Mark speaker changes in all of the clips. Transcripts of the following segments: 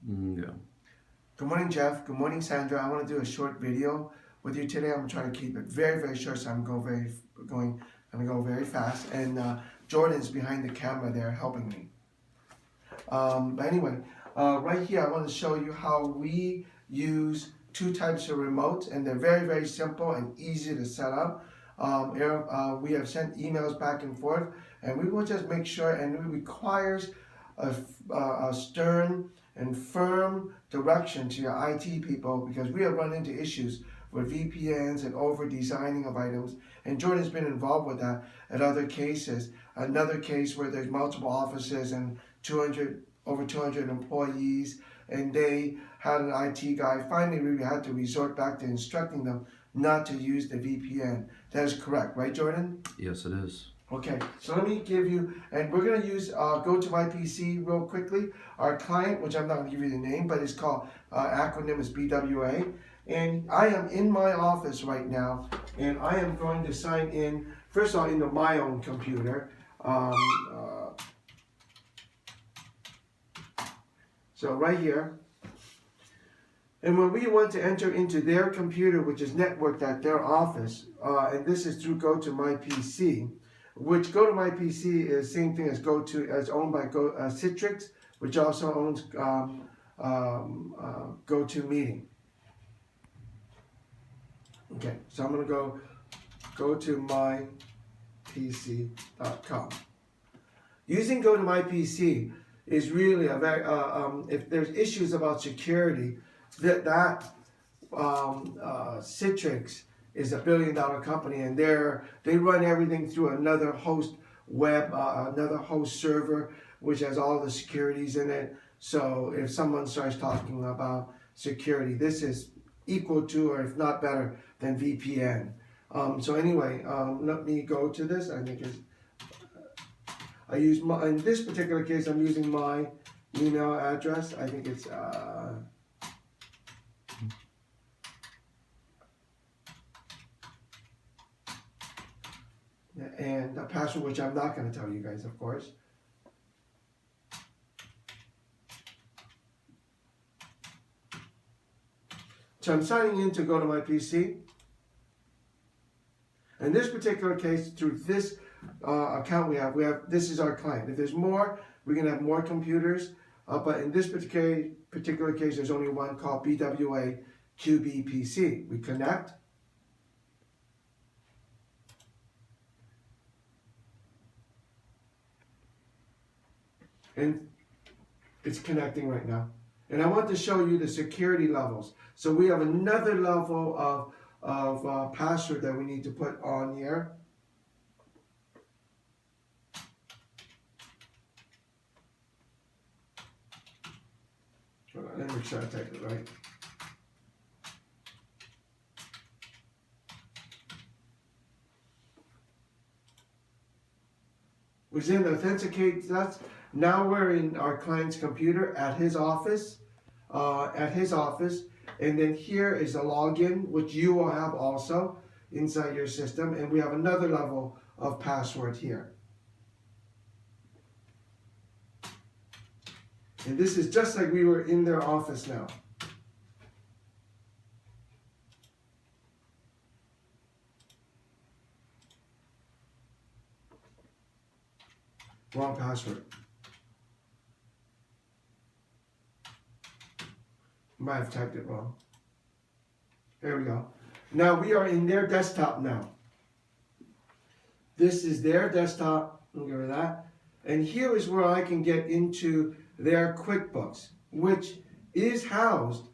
Speaker 1: Yeah.
Speaker 2: Good morning, Jeff. Good morning, Sandra. I want to do a short video with you today. I'm trying to keep it very, very short, so I'm gonna go very fast. And Jordan's behind the camera there helping me. But anyway, right here I want to show you how we use two types of remotes, and they're very, very simple and easy to set up. We have sent emails back and forth, and we will just make sure, and it requires a stern and firm direction to your IT people, because we have run into issues with VPNs and over designing of items, and Jordan's been involved with that at other cases. Another case where there's multiple offices and over 200 employees, and they had an IT guy. Finally, we had to resort back to instructing them not to use the VPN. That is correct, right, Jordan?
Speaker 1: Yes, it is.
Speaker 2: Okay, so let me give you, and we're going to use Go to My PC real quickly. Our client, which I'm not going to give you the name, but it's called, acronym is BWA. And I am in my office right now, and I am going to sign in, first of all, into my own computer. So right here. And when we want to enter into their computer, which is networked at their office, and this is through Go to My PC, which Go to My PC is the same thing as as owned by Citrix, which also owns Go to Meeting. Okay, so I'm going to go to mypc.com. Using Go to My PC is really a very if there's issues about security, Citrix is a billion-dollar company, and they run everything through another host another host server, which has all the securities in it. So if someone starts talking about security, this is equal to, or if not better than, VPN. So anyway, let me go to this. I think in this particular case, I'm using my email address. I think it's and a password, which I'm not going to tell you guys, of course. So I'm signing in to Go to My PC. In this particular case, through this account we have, this is our client. If there's more, we're going to have more computers. But in this particular case, there's only one called BWA QBPC. We connect. And it's connecting right now. And I want to show you the security levels. So we have another level of password that we need to put on here. Let me make sure I type it right. We then authenticate. Now we're in our client's computer at his office. And then here is a login, which you will have also inside your system. And we have another level of password here. And this is just like we were in their office now. Wrong password. Might have typed it wrong. There we go. Now we are in their desktop now. This is their desktop. Look at that. And here is where I can get into their QuickBooks, which is housed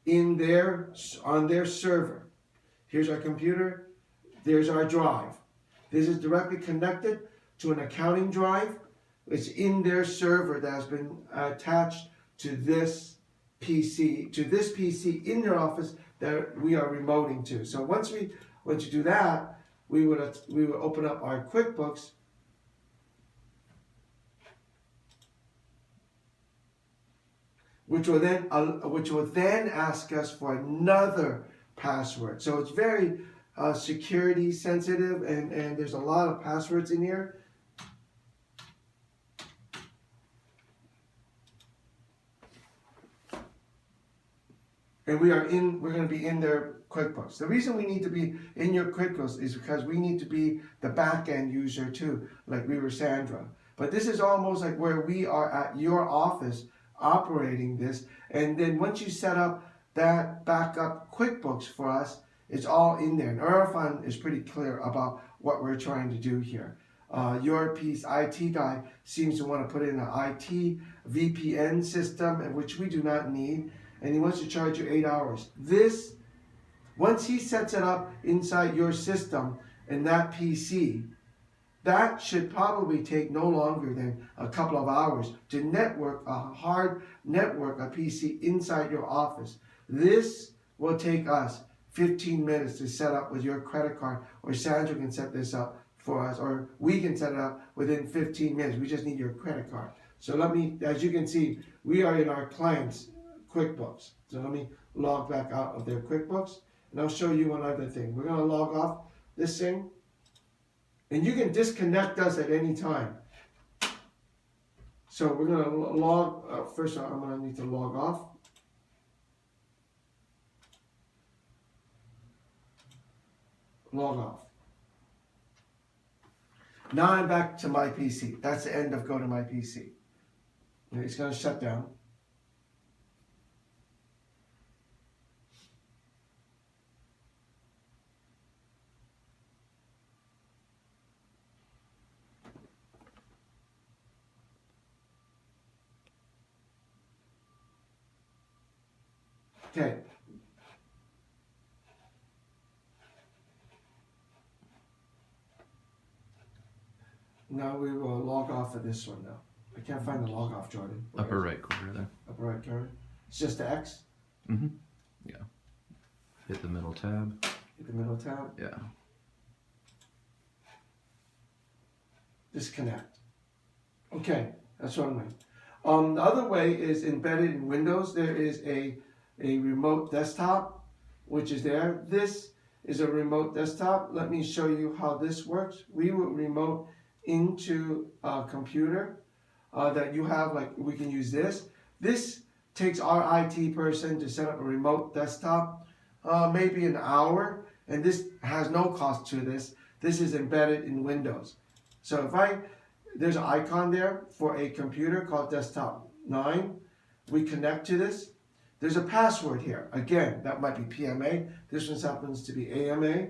Speaker 2: on their server. Here's our computer. There's our drive. This is directly connected to an accounting drive. It's in their server that has been attached to this PC in their office that we are remoting to. So once you do that, we would open up our QuickBooks, which will then ask us for another password. So it's very security sensitive, and there's a lot of passwords in here. and we're going to be in their QuickBooks. The reason we need to be in your QuickBooks is because we need to be the back end user too, like we were Sandra. But this is almost like where we are at your office operating this, and then once you set up that backup QuickBooks for us, it's all in there. And Irfan is pretty clear about what we're trying to do here. Your piece IT guy seems to want to put in an IT VPN system, which we do not need, and he wants to charge you 8 hours. This, once he sets it up inside your system and that PC, that should probably take no longer than a couple of hours to network a hard network, a PC inside your office. This will take us 15 minutes to set up with your credit card, or Sandra can set this up for us, or we can set it up within 15 minutes. We just need your credit card. So let me, as you can see, we are in our client's QuickBooks. So let me log back out of their QuickBooks, and I'll show you one other thing. We're gonna log off this thing, and you can disconnect us at any time. So we're gonna log, first I'm gonna need to log off. Log off. Now I'm back to my PC. That's the end of go to my PC. It's going to shut down. Okay. Now we will log off of this one now. I can't find the log off, Jordan.
Speaker 1: Upper right corner there.
Speaker 2: Upper right corner. It's just the X.
Speaker 1: Mm-hmm. Yeah. Hit the middle tab.
Speaker 2: Hit the middle tab.
Speaker 1: Yeah.
Speaker 2: Disconnect. Okay, that's one way. The other way is embedded in Windows. There is a remote desktop, which is there. This is a remote desktop. Let me show you how this works. We will remote into a computer that you have, like we can use this. This takes our IT person to set up a remote desktop, maybe an hour, and this has no cost to this. This is embedded in Windows. So if there's an icon there for a computer called Desktop 9. We connect to this. There's a password here. Again, that might be PMA. This one happens to be AMA.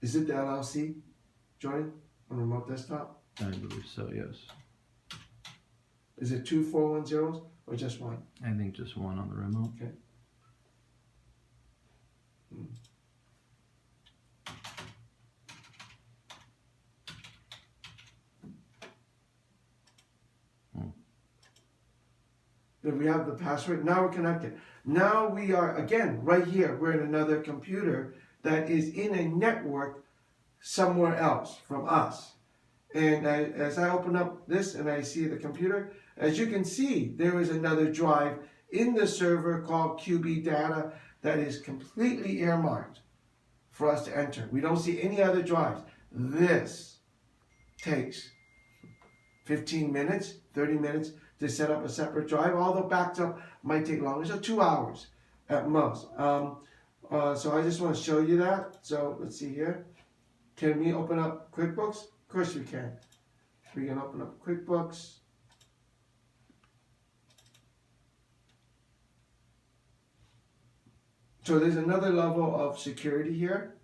Speaker 2: Is it the LLC, Jordan, on remote desktop?
Speaker 1: I believe so, yes.
Speaker 2: Is it 2 410s or just one?
Speaker 1: I think just one on the remote.
Speaker 2: Okay. Then we have the password. Now we're connected. Now we are, again, right here. We're in another computer that is in a network somewhere else from us. And as I open up this and I see the computer, as you can see, there is another drive in the server called QB data that is completely earmarked for us to enter. We don't see any other drives. This takes 15 minutes, 30 minutes to set up a separate drive, although backed up might take longer, so 2 hours at most. So I just want to show you that. So let's see here. Can we open up QuickBooks? Of course we can. We can open up QuickBooks. So there's another level of security here.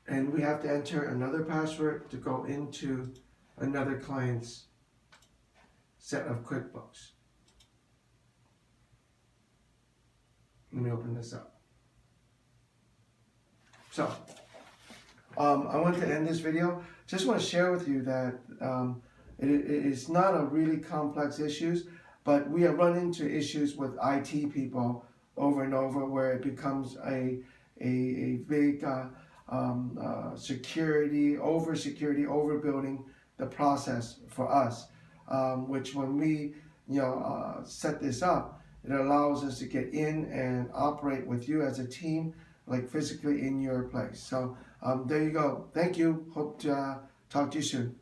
Speaker 2: And we have to enter another password to go into another client's set of QuickBooks. Let me open this up. So, I want to end this video. Just want to share with you that it is not a really complex issues, but we have run into issues with IT people over and over where it becomes a big security, overbuilding the process for us, which when we set this up, it allows us to get in and operate with you as a team, like physically in your place. So there you go. Thank you. Hope to talk to you soon.